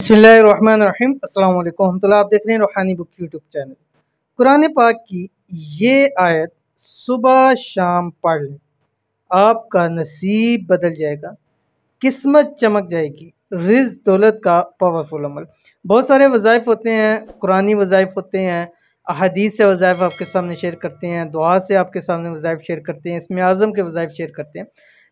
बिस्मिल्लाहिर्रहमानिर्रहीम अस्सलाम वालेकुम रहमतुल्लाह। आप देख रहे हैं रूहानी बुक यूट्यूब चैनल। कुरान पाक की ये आयत सुबह शाम पढ़ लें, आपका नसीब बदल जाएगा, किस्मत चमक जाएगी, रिज़्क दौलत का पावरफुल अमल। बहुत सारे वज़ाइफ होते हैं, कुरानी वज़ाइफ होते हैं, अहादीस से वज़ाइफ आपके सामने शेयर करते हैं, दुआ से आपके सामने वज़ाइफ शेयर करते हैं, इसमें आज़म के वज़ाइफ शेयर करते हैं।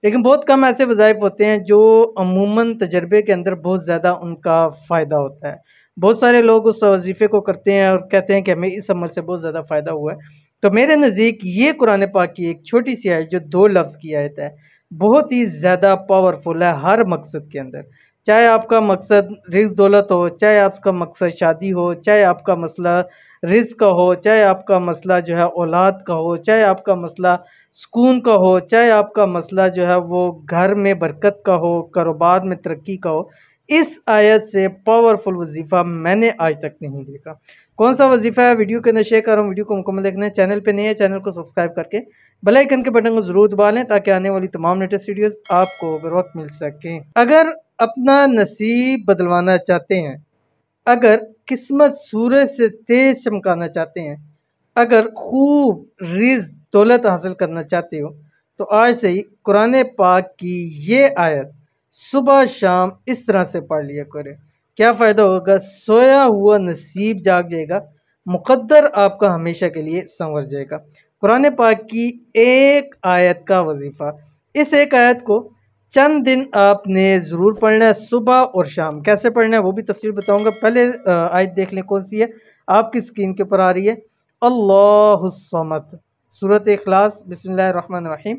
लेकिन बहुत कम ऐसे वज़ाइफ होते हैं जो अमूमन तजर्बे के अंदर बहुत ज़्यादा उनका फ़ायदा होता है। बहुत सारे लोग उस वजीफ़े को करते हैं और कहते हैं कि हमें इस अमल से बहुत ज़्यादा फ़ायदा हुआ है। तो मेरे नज़दीक ये कुरान पाक की एक छोटी सी आयत जो 2 लफ्ज़ की आयत है, बहुत ही ज़्यादा पावरफुल है हर मकसद के अंदर। चाहे आपका मकसद रिज़्क दौलत हो, चाहे आपका मकसद शादी हो, चाहे आपका मसला रिज़्क का हो, चाहे आपका मसला जो है औलाद का हो, चाहे आपका मसला सुकून का हो, चाहे आपका मसला जो है वो घर में बरकत का हो, कारोबार में तरक्की का हो। इस आयत से पावरफुल वजीफ़ा मैंने आज तक नहीं देखा। कौन सा वजीफ़ा है वीडियो के अंदर शेयर कर रहा हूँ। वीडियो को मुकम्मल देखना है। चैनल पे नहीं है, चैनल को सब्सक्राइब करके बेल आइकन के बटन को ज़रूर दबा लें ताकि आने वाली तमाम लेटेस्ट वीडियोस आपको बर वक्त मिल सकें। अगर अपना नसीब बदलवाना चाहते हैं, अगर किस्मत सूरज से तेज चमकाना चाहते हैं, अगर खूब रिज़्क दौलत हासिल करना चाहते हो, तो आज से ही कुरान पाक की ये आयत सुबह शाम इस तरह से पढ़ लिया करें। क्या फ़ायदा होगा? सोया हुआ नसीब जाग जाएगा, मुक़द्दर आपका हमेशा के लिए संवर जाएगा। कुरान पाक की एक आयत का वजीफ़ा, इस एक आयत को चंद दिन आपने ज़रूर पढ़ना है, सुबह और शाम। कैसे पढ़ना है वो भी तफसील बताऊंगा। पहले आयत देख लें कौन सी है, आपकी स्क्रीन के ऊपर आ रही है। अल्लाहुस्समद, सूरत इखलास, बिस्मिल्लाहिर्रहमानिर्रहीम,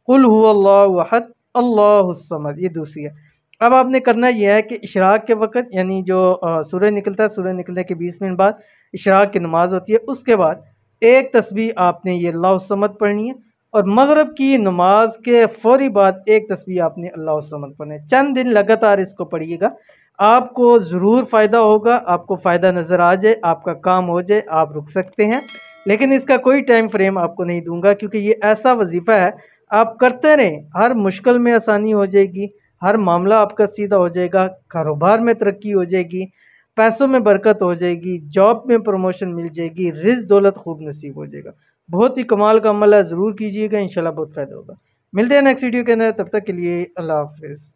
कुल हुवल्लाहु अहद, अल्लाहुस्समद, ये दूसरी है। अब आपने करना यह है कि इशराक के वक़्त, यानी जो सूरज निकलता है, सूरज निकलने के 20 मिनट बाद इशराक की नमाज़ होती है, उसके बाद एक तस्बीह आपने ये अल्लाहुस्समद पढ़नी है, और मगरिब की नमाज के फ़ौरी बाद एक तस्बीह आपने अल्लाहुस्समद पढ़नी है। चंद दिन लगातार इसको पढ़िएगा, आपको ज़रूर फ़ायदा होगा। आपको फ़ायदा नज़र आ जाए, आपका काम हो जाए, आप रुक सकते हैं, लेकिन इसका कोई टाइम फ्रेम आपको नहीं दूंगा, क्योंकि ये ऐसा वजीफ़ा है, आप करते रहें, हर मुश्किल में आसानी हो जाएगी, हर मामला आपका सीधा हो जाएगा, कारोबार में तरक्की हो जाएगी, पैसों में बरकत हो जाएगी, जॉब में प्रमोशन मिल जाएगी, रिज़्क दौलत खूब नसीब हो जाएगा। बहुत ही कमाल का अमल है, ज़रूर कीजिएगा, इंशाल्लाह बहुत फ़ायदा होगा। मिलते हैं नेक्स्ट वीडियो के अंदर, तब तक के लिए अल्लाह हाफ़िज़।